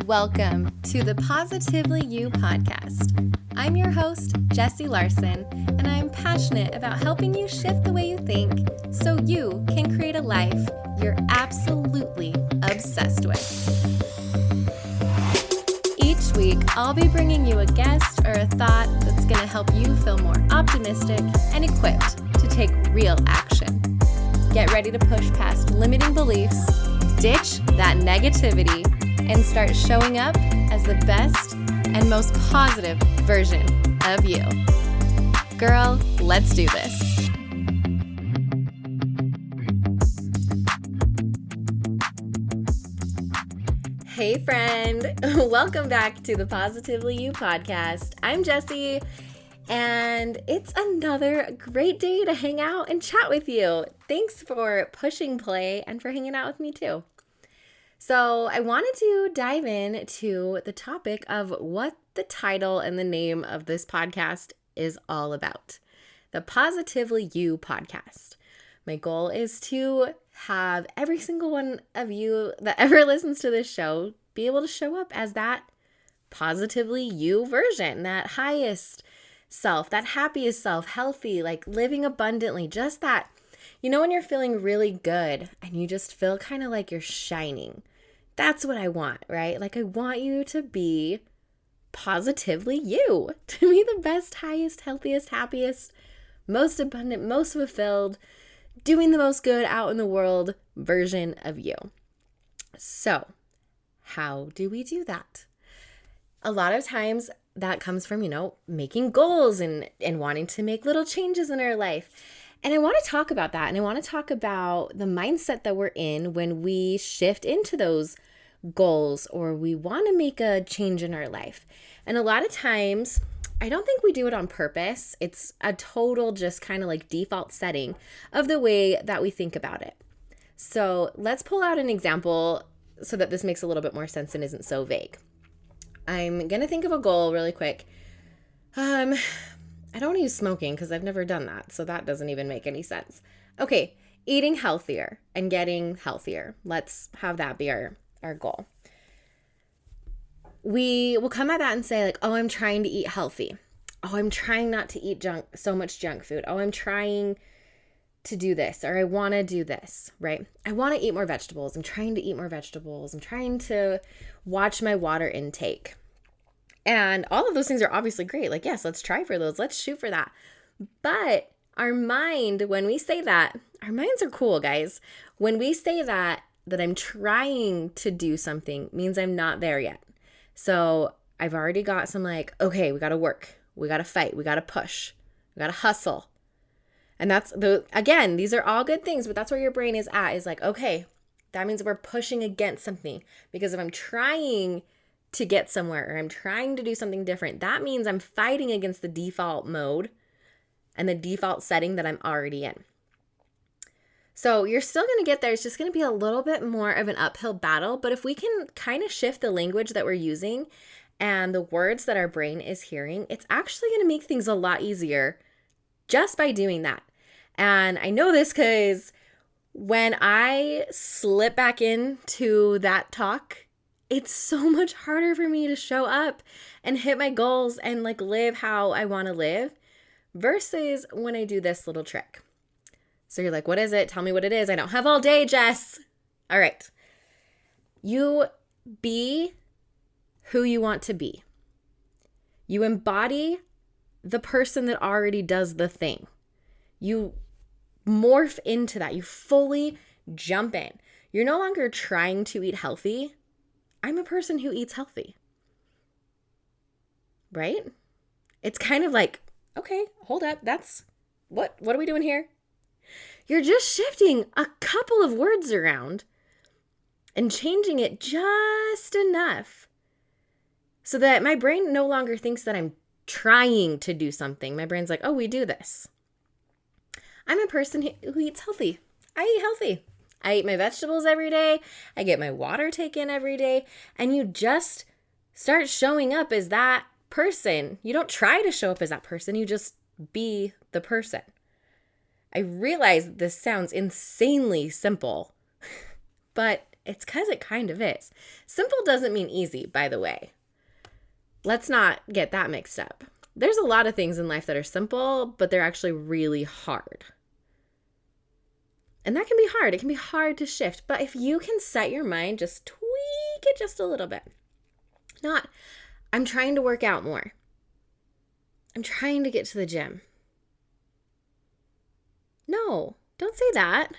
Welcome to the Positively You podcast. I'm your host, Jessie Larson, and I'm passionate about helping you shift the way you think so you can create a life you're absolutely obsessed with. Each week, I'll be bringing you a guest or a thought that's going to help you feel more optimistic and equipped to take real action. Get ready to push past limiting beliefs, ditch that negativity, and start showing up as the best and most positive version of you. Girl, let's do this. Hey friend, welcome back to the Positively You podcast. I'm Jessie, and it's another great day to hang out and chat with you. Thanks for pushing play and for hanging out with me too. So I wanted to dive into the topic of what the title and the name of this podcast is all about. The Positively You podcast. My goal is to have every single one of you that ever listens to this show be able to show up as that positively you version, that highest self, that happiest self, healthy, like living abundantly, just that. You know when you're feeling really good and you just feel kind of like you're shining? That's what I want, right? Like I want you to be positively you, to be the best, highest, healthiest, happiest, most abundant, most fulfilled, doing the most good out in the world version of you. So how do we do that? A lot of times that comes from, making goals and wanting to make little changes in our life. And I want to talk about that. And I want to talk about the mindset that we're in when we shift into those goals or we want to make a change in our life. And a lot of times, I don't think we do it on purpose. It's a total just kind of like default setting of the way that we think about it. So let's pull out an example so that this makes a little bit more sense and isn't so vague. I'm going to think of a goal really quick. I don't want to use smoking because I've never done that, so that doesn't even make any sense. Okay, eating healthier and getting healthier. Let's have that be our goal. We will come at that and say like, oh, I'm trying to eat healthy. Oh, I'm trying not to eat so much junk food. Oh, I'm trying to do this, or I want to do this, right? I want to eat more vegetables. I'm trying to eat more vegetables. I'm trying to watch my water intake. And all of those things are obviously great. Like, yes, let's try for those. Let's shoot for that. But our mind, when we say that, our minds are cool, guys. When we say that I'm trying to do something means I'm not there yet. So I've already got some okay, we got to work. We got to fight. We got to push. We got to hustle. And again, these are all good things, but that's where your brain is at, is like, okay, that means we're pushing against something. Because if I'm trying to get somewhere or I'm trying to do something different, that means I'm fighting against the default mode and the default setting that I'm already in. So you're still going to get there. It's just going to be a little bit more of an uphill battle. But if we can kind of shift the language that we're using and the words that our brain is hearing, it's actually going to make things a lot easier just by doing that. And I know this because when I slip back into that talk, it's so much harder for me to show up and hit my goals and live how I want to live versus when I do this little trick. So you're like, what is it? Tell me what it is. I don't have all day, Jess. All right. You be who you want to be. You embody the person that already does the thing. You morph into that. You fully jump in. You're no longer trying to eat healthy. I'm a person who eats healthy. Right? It's kind of like, okay, hold up. That's what are we doing here? You're just shifting a couple of words around and changing it just enough so that my brain no longer thinks that I'm trying to do something. My brain's like, oh, we do this. I'm a person who eats healthy. I eat healthy. I eat my vegetables every day. I get my water taken every day. And you just start showing up as that person. You don't try to show up as that person. You just be the person. I realize this sounds insanely simple, but It's because it kind of is. Simple doesn't mean easy, by the way. Let's not get that mixed up. There's a lot of things in life that are simple, but they're actually really hard. And that can be hard. It can be hard to shift. But if you can set your mind, just tweak it just a little bit. Not, I'm trying to work out more. I'm trying to get to the gym. No, don't say that.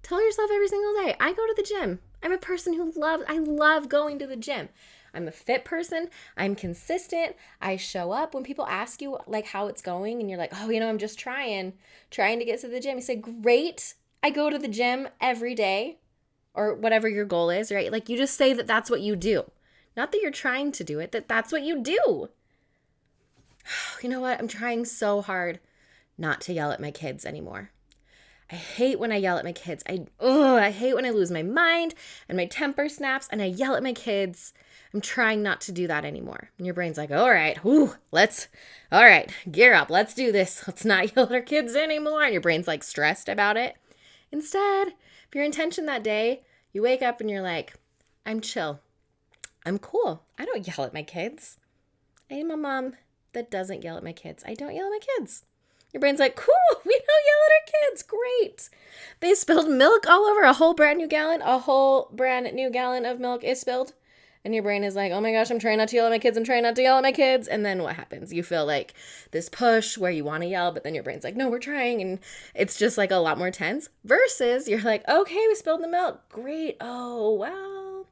Tell yourself every single day, I go to the gym. I'm a person who I love going to the gym. I'm a fit person. I'm consistent. I show up when people ask you like how it's going and you're like, oh, I'm just trying to get to the gym. You say, great. I go to the gym every day or whatever your goal is, right? Like you just say that that's what you do. Not that you're trying to do it, that's what you do. You know what? I'm trying so hard not to yell at my kids anymore. I hate when I yell at my kids. I hate when I lose my mind and my temper snaps and I yell at my kids. I'm trying not to do that anymore. And your brain's like, all right, gear up. Let's do this. Let's not yell at our kids anymore. And your brain's like stressed about it. Instead, if your intention that day, you wake up and you're like, I'm chill. I'm cool. I don't yell at my kids. I am a mom that doesn't yell at my kids. I don't yell at my kids. Your brain's like, cool, we don't yell at our kids. Great. They spilled milk all over a whole brand new gallon of milk is spilled. And your brain is like, oh my gosh, I'm trying not to yell at my kids. And then what happens? You feel like this push where you want to yell, but then your brain's like, no, we're trying. And it's just like a lot more tense versus you're like, okay, we spilled the milk. Great. Oh, well,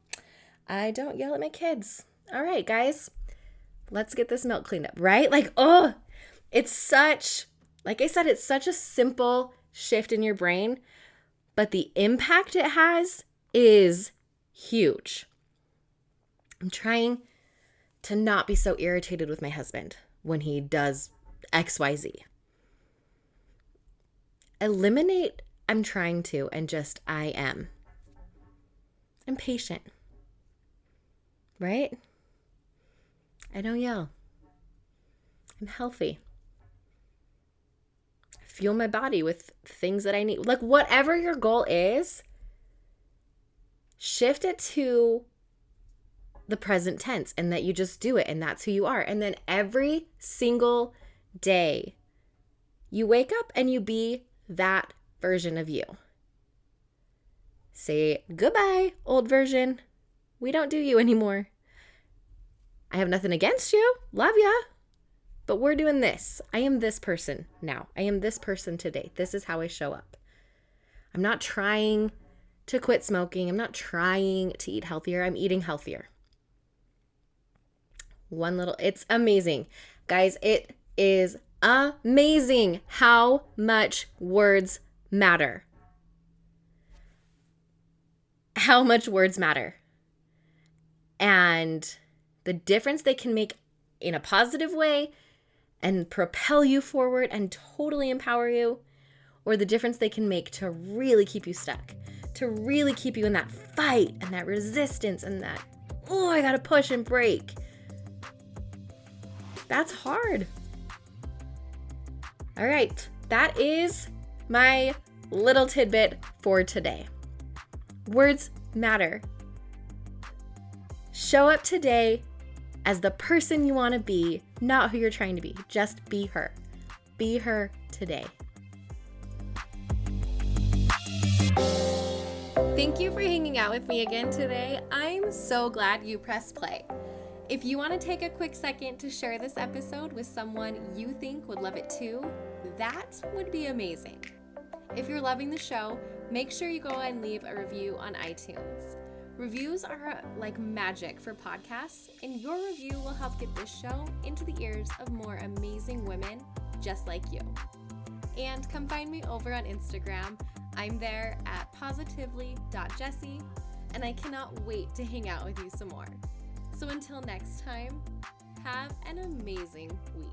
I don't yell at my kids. All right, guys, let's get this milk cleaned up, right? Like, it's such a simple shift in your brain, but the impact it has is huge. I'm trying to not be so irritated with my husband when he does XYZ. Eliminate I'm trying to and just I am. I'm patient. Right? I don't yell. I'm healthy. I fuel my body with things that I need. Like whatever your goal is, shift it to the present tense and that you just do it and that's who you are. And then every single day you wake up and you be that version of you. Say goodbye, old version. We don't do you anymore. I have nothing against you. Love ya. But we're doing this. I am this person now. I am this person today. This is how I show up. I'm not trying to quit smoking. I'm not trying to eat healthier. I'm eating healthier. It's amazing. Guys, it is amazing how much words matter. How much words matter. And the difference they can make in a positive way and propel you forward and totally empower you, or the difference they can make to really keep you stuck, to really keep you in that fight and that resistance and that, I gotta push and break. That's hard. All right, that is my little tidbit for today. Words matter. Show up today as the person you want to be, not who you're trying to be. Just be her. Be her today. Thank you for hanging out with me again today. I'm so glad you pressed play. If you want to take a quick second to share this episode with someone you think would love it too, that would be amazing. If you're loving the show, make sure you go and leave a review on iTunes. Reviews are like magic for podcasts, and your review will help get this show into the ears of more amazing women just like you. And come find me over on Instagram. I'm there at positively.jessie, and I cannot wait to hang out with you some more. So until next time, have an amazing week.